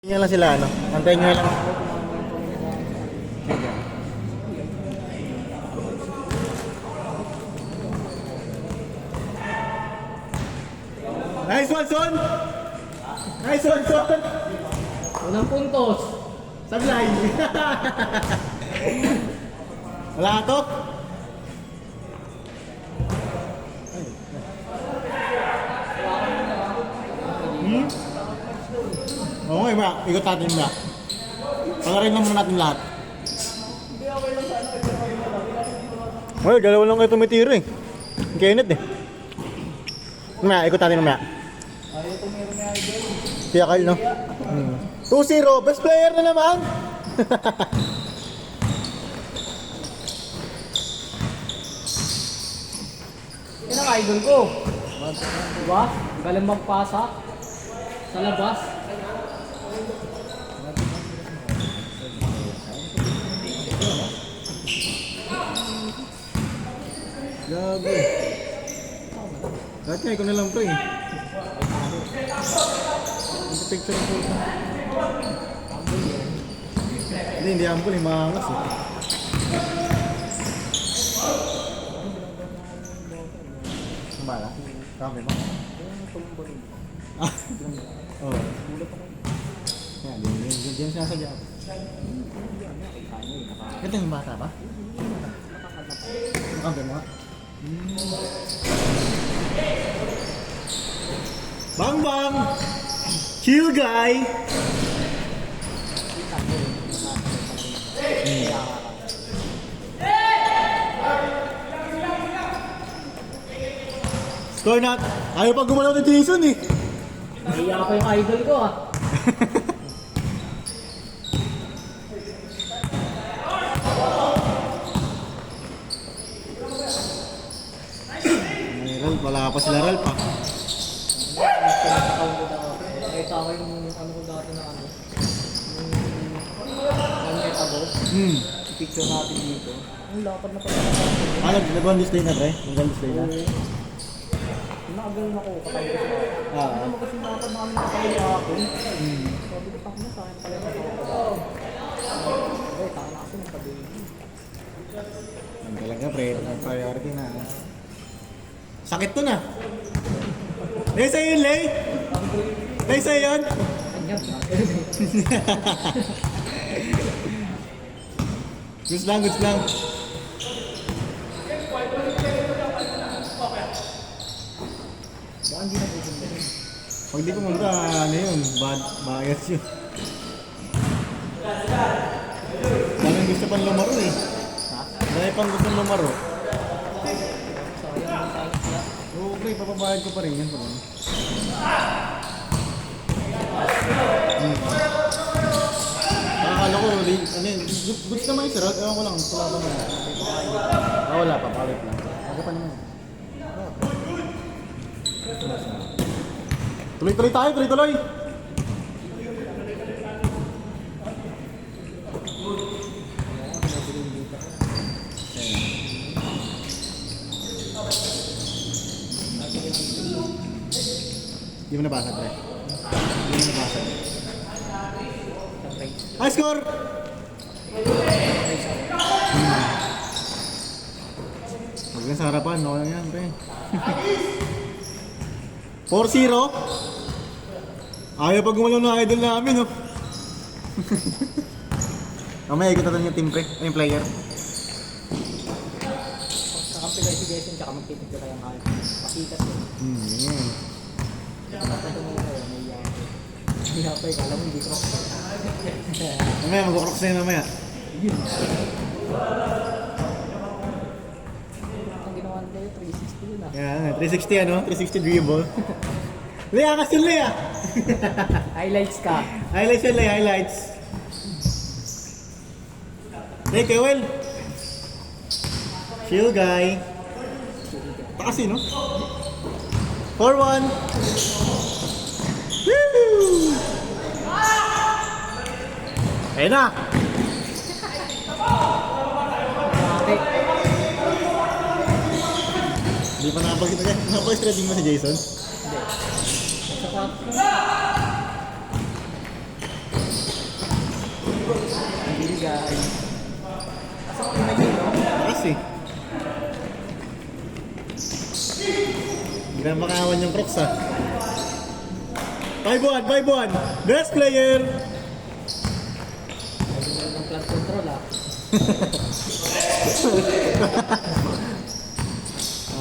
Antayin nyo lang sila, ano? Antayin nyo lang. Nice one, son! Nice one, son! Unang puntos. Sablay! Wala ka to? Hmm? Oo nga, iba. Ikot natin ba? Pagarin naman natin lahat. Ay, dalawa lang kayo tumitiro eh. Ang kainit eh. Mamaya, ikot natin mamaya. Ayaw tumiro ni Idol. Kaya Carl, no? 2-0, best player na naman! Yan ang idol ko. Diba? Galing magpasa. Sa labas. Gago. Kahit nga, ikaw na lang to eh. Ang picture ng photo. Hindi ambul eh, maangas eh. Kumala? Kami ba? Ah, oo. Yan, diyan sinasadya ako. Ito yung bata ba? Makampi mo nga. Bang bang! Chill guy! Score not! Ayaw pa gumalaw ni Jason eh! Nahiya ko yung idol ko ah. Ay, Ralph, wala pa sila Ralph ah. Nakita ko yung ano ko dati na ano. Yung metaverse. Picture natin dito. Ang lapad na pala. Ah, nag-display na pre? Nag-display na? Nakagaling ako. Kapag ko siya. Ah. Ano mo kasi lapad namin nakagaling ako. Sabi ko tako na sa akin pala na ako. Okay, tako na kasi ng pag-ibig. Ang talaga pre, priority na. Sakit to na. Lay sa'yo yun, Lay! Lay sa'yo yun! Kanya. Goods lang, goods lang. Baka hindi na pupunta rin. Pag di pumunta, ano yun, bias yun. Daming gusto pang lumaro eh. Dahil pang gusto lumaro. Sayang yung tayo siya. Oo, pre, papabayad ko pa rin yan. Akala ko, ano yun, goods naman yung sarap. Ewan ko lang, wala ba naman. Ah, wala pa, palit lang. Aga pa naman. Tuloy-tuloy tayo, tuloy-tuloy! Hindi mo nabasa, pre. Hindi mo nabasa. High score! Huwag lang sa harapan, no lang yan, pre. 4-0? Ayaw pag gumalaw na idol namin, no? Mamaya, ikot natin yung team, pre. Ay, yung player. Sa kampi kayo si Jason, tsaka magtitig ka kayang kahit. Pasikas yun. Yan. Kapag tumulong kayo, may yape. May yape, kala mo hindi ko. Mamaya, mag-crocs na yun mamaya. Ang ginawa nila yung 360 yun ah. Yan, 360 ano? 360 dribble. Lea, kas yun, Lea! Highlights ka. Highlights yan, Lea, highlights. Hey, Kewel! Chill guy. Takas no? 4-1. Woo! Ayun na! Ate. Hindi pa napagkita ka. Napag-threading mo si Jason? Hindi. Sa Bilgay. Asa ko pinag-ino? Lakas eh. Hindi na makahawan yung Crocs ah. 5-1, 5-1. Best player! Ayun ng plant control ah.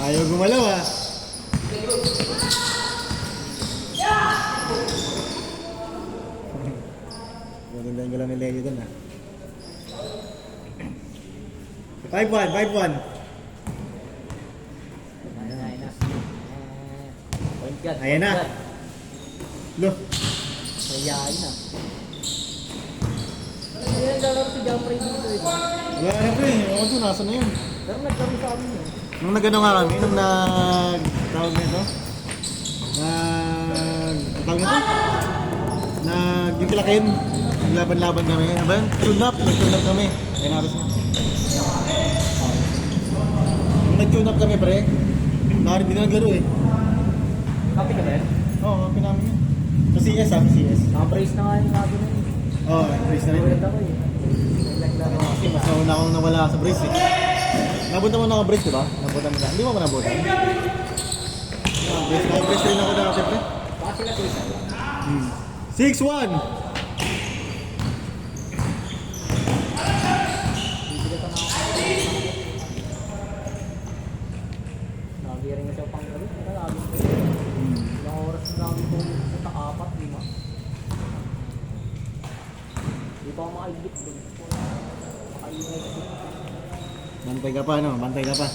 Ayaw gumalaw ah. Maganda yung galaw ni Leo dun ah. 5-1, 5-1. Ayun na. Point guard. Ayan na. Lo. Mayayain na. Ayun, lalaro si Jump Ray dito eh. Wala na pre, ako dun, nasa na yun. Pero naglaro sa amin yun. Nung nagano nga kami, nung tawag nito? Tawag nito? Yung kilakin, laban-laban kami. Ano ba yun? Tune up kami. Ayun natin na. Nung nag-tune up kami pre, hindi na naglaro eh. Copy ka ba yan? Oo, copy namin yun. Sa CS ah, sa CS. Nakabrace na nga yung lagi na yun. Oo, brace na rin. Nagulat ako eh. Naglaro ako. Kasi mas nauna akong nawala sa brace eh. Nabutan mo na ako brace, di ba? Nabutan mo na. Hindi mo ba nabutan? Nakabrace rin ako dati pre. Baka sila tuisan. 6-1! Bibigyan ka na ako. Nabiyarin na siya pang gabi. Ito lagi ko. Ilang oras na namin kung punta 4, 5. Hindi pa ako makaigit doon. Makaingay kasi. Bantay ka pa, no? Bantay ka pa.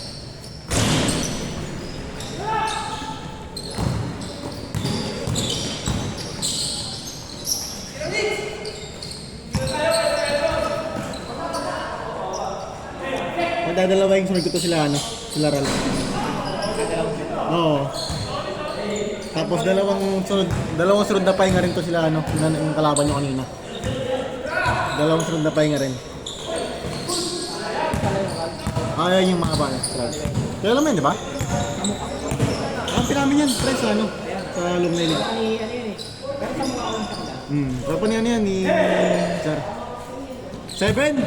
Magdadalawa yung sunod ko to sila, ano? Sila Ral. Oo. Tapos dalawang sunod na pahinga rin to sila, ano? Yung kalaban nyo kanina. Dalawang sunod na pahinga rin. Ayan yung mga bala. Kaya alam mo yun, di ba? Ang namin yan, friends, sa ano? Sa alumni league. Ano yun eh. Pero sa mga akong sakla. Kapan yan yan ni Sir. 7!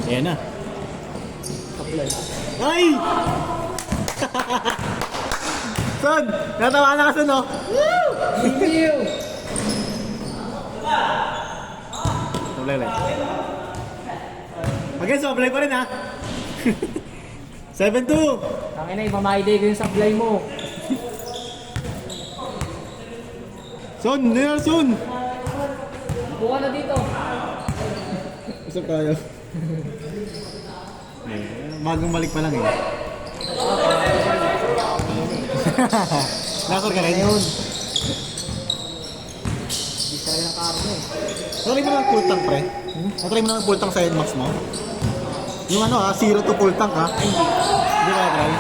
Ayan na. Kapulan. Ay! Son! Natawa na ka, Son, no? Thank you! Sablay lang. Okay, sablay pa rin, ha? 7-2! Tangin na, imamahide ko yung sablay mo. Son! Nelson! Buka na dito. Usap tayo. Bagong balik pa lang eh. Nasor ka rin yun. Di sa rin ang karne. Try mo lang full tank, pre. Try mo lang full tank sa NMAX mo. Yung ano 0 to full tank ha. Hindi ka try.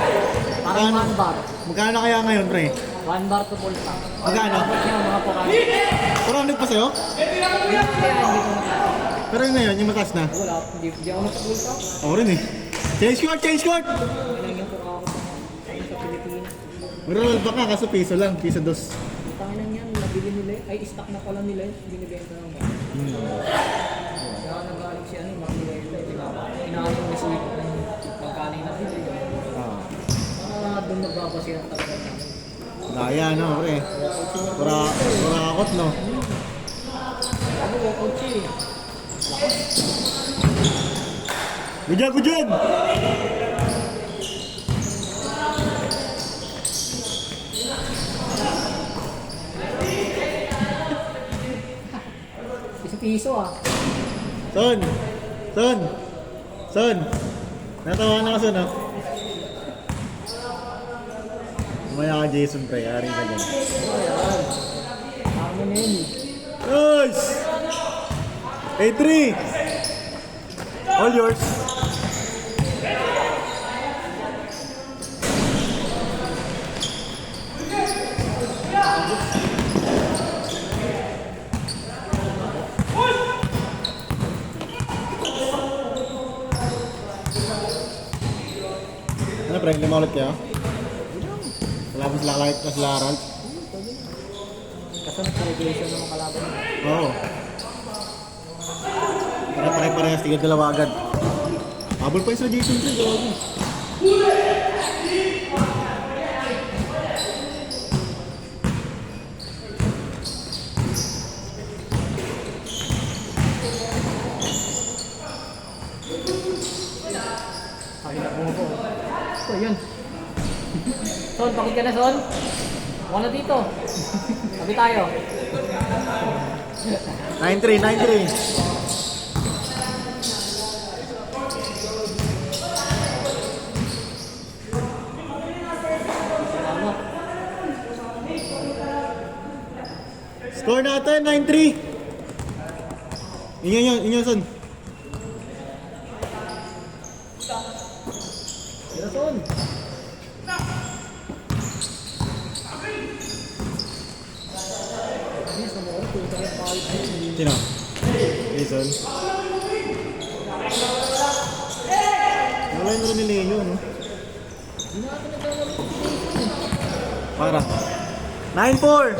Parang 1 bar. Magkano kaya ngayon, pre? 1 bar to full tank. Magkano? Yung mga pokano. 400 pa sa'yo? Kaya hindi ko nakakita. Pero yun ngayon, yung mataas na. Wala, hindi ako nasa-full tank. Ako rin eh. Change court! Change court! Ilang yung pokano sa Pilipinas. Mag-roll back ka kaso piso lang. Piso 2. Tanginan yan, nabili nila eh. Ay, stock na pala nila eh. Binibenta lang ba? Kaya nagalit si ano, makiwala eh. Inaano ni Sweet ng pagkanin na nila eh. Para doon nagbabasihan talaga namin. Daya no, pre. Kurakot no. Sabi ko, coach eh. Good job, good job! Piso-piso ah. Son! Son! Son! Natawa na ka, Son, ha? Umaya ka, Jason, pre. Ari ka dyan. Amin na yun eh. Nice! 8-3! All yours. Ano, pre? Lima ulit kayo? Kalaban sila kahit na sila Ralph? Kasi nag-graduation naman kalaban mo. Oo. Tara, yung parehas, tigil dalawa agad. Habol pa yung sa Jason Tree, gawa. Ay, nabuho. So, yun. Son, pakit ka na, Son. Huwag na dito. Sabi tayo. 9-3, 9-3. Salamat. Score natin, 9-3. Inyo, Son. Pero, Son. Yes, namuha. Punta rin pa kayo. Sino? Jason. Wala yung rin ni Leo, no? Hindi natin naglalaro. Para. 9-4.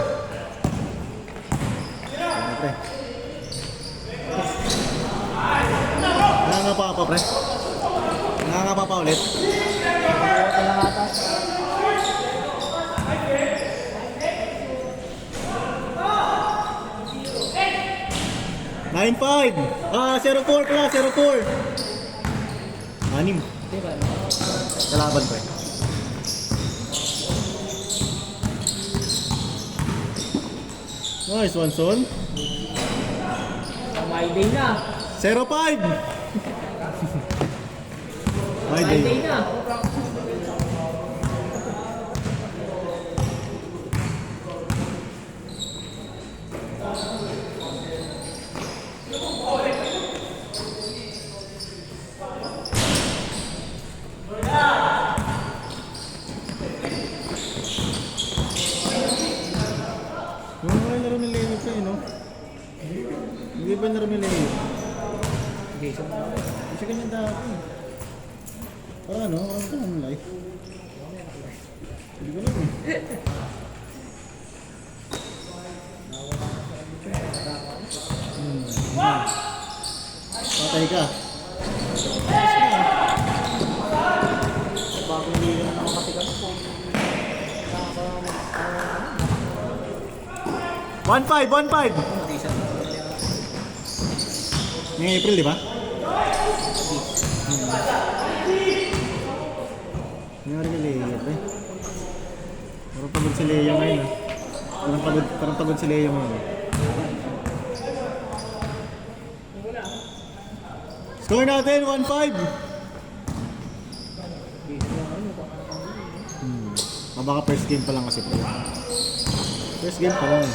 Ano, pre? Nangangapa ka pa, pre? Nangangapa pa ulit? Nakuha lang ata. Nine 5. 0-4 pala, 0-4. Anim. Diba? Kalaban ko eh. Nice one, Son. My day na. 0-5. My My day day. na. Yung mga laro ni Leo pa no? Hindi ba laro ni Leo? Jason. Hindi siya ganyan dati. Parang ano? Parang ito ang life. Hindi ko alam eh. Patay ka. Bagong liga na naman kasi ganun po. 1-5, 1-5. Jason. Ngayong April, di ba? Nangyari ni Leo, pre. Parang pagod si Leo ngayon, ah. Parang pagod si Leo ngayon. Score natin, 1-5. Baka first game pa lang kasi, pre. First game pa lang, eh.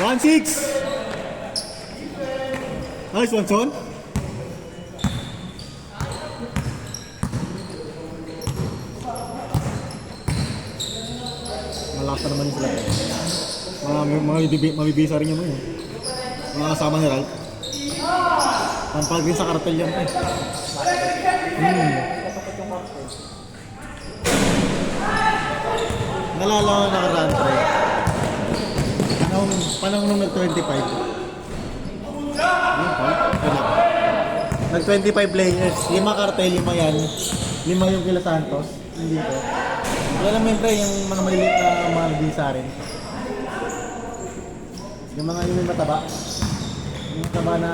One six. Nice one, Son. Malakas na naman yung sila. Mabibisa rin yung mga yun. Mga kasama ni Ralph. Pampag din sa kartel yan, pre. Nalala ko nakaraan, pre. Panahon nung nag-25. Nag-25 players. 5 kartel, 5 yan. 5 yung kila Santos. Hindi ko. Wala naman pre, yung mga maliliit na mga nabisa rin. Yung mga yung may mataba. Yung mataba na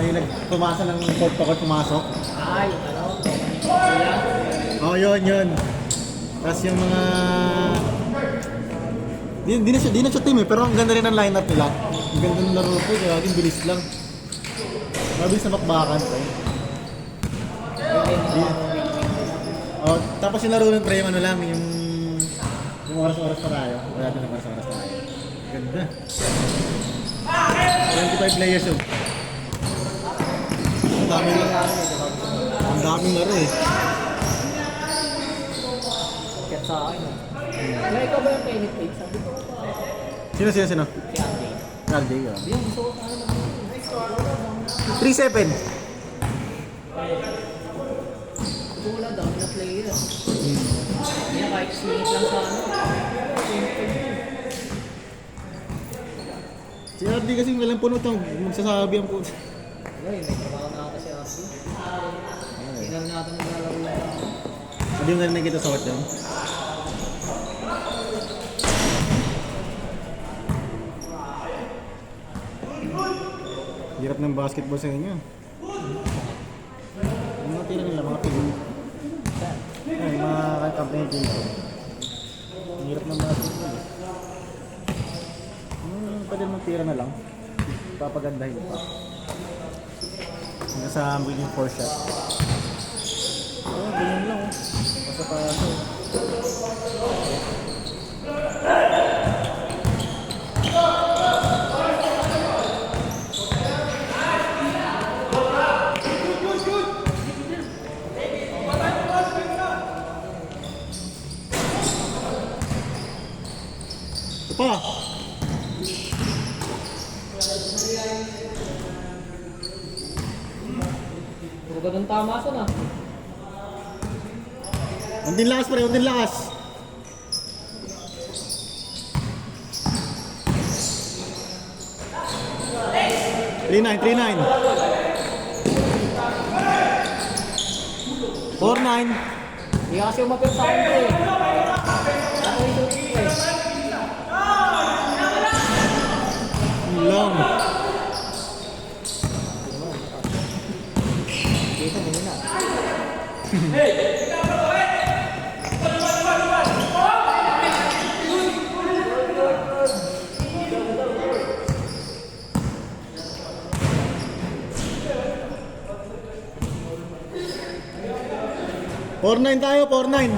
yung nagpumasa ng court pumasok. Ay, ano? Oh, yun. Tapos yung mga... Di na siya team eh, pero ang ganda rin ang lineup nila. Ang ganda ng laro po, kaya bilis lang. Mabilis na makbakan po. Oh, tapos yung laro ng pre, yung ano lang, yung oras-oras pa tayo. Wala din ng oras-oras pa tayo. Ganda. 25 players yun. Ang daming laro eh. Kaya sa akin. Kaya ikaw ba yung penetrate? Sabi ko. Sino? Si Andy. RJ ka. Yung gusto ko sana mag 3-7. wala daw na player. Hindi na kahit singit lang sa ano. Si RJ kasi walang punot ang magsasabi ang punot. Wala may trabaho na ata si Andy. Hindi na rin natin naglalaro lang. Hindi mo narinig kita sa what down? Hirap ng basketball sa inyo. Yung mga tira nila, mga pili. Ay, mga kakampihan dito. Ang hirap ng basketball eh. Pwede mong tira na lang. Papagandahin pa. Hanggang sa magiging 4 shot. Ganyan lang oh. Basta pa ako. Ito pa! Puro ganun tama sa na. Undin lakas pare, undin lakas! Three-9. 4-9. Hindi kasi umapit sa akin eh. Ako yung shoot eh. Long. Dito mo na. Four-9 tayo, 4-9.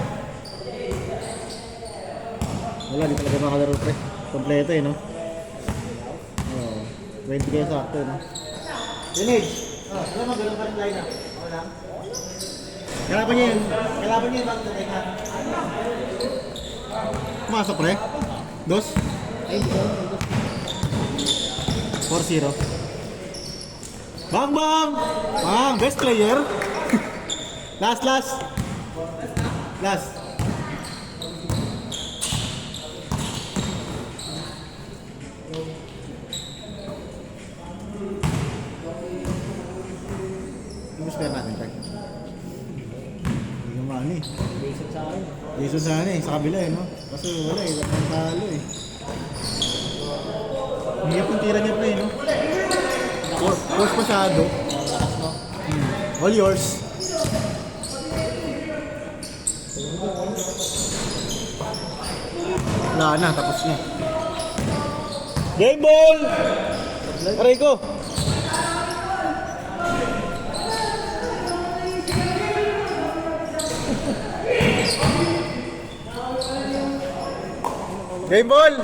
Wala, di talaga makalaro pre. Kompleto eh, no? Oo. 20 kayo sakto, no? Village! Alam mo, ganun pa rin line up. Okay lang? Kalaban niya yun. Kalaban niya yun bago tayo na. Pumasok pre. Dos. Ay, hindi ko. 4-0. Bang! Bang! Best player! Last! Ano spare natin, Frank? Hindi naman eh. Basic sa akin. Jason sana eh, sa kabila eh, no? Kasi wala eh, ang talo eh. Hindi yung tira niya play, no? Force masyado. Lakas no. All yours. Wala na, tapos na. Game ball! Aray ko! Game ball!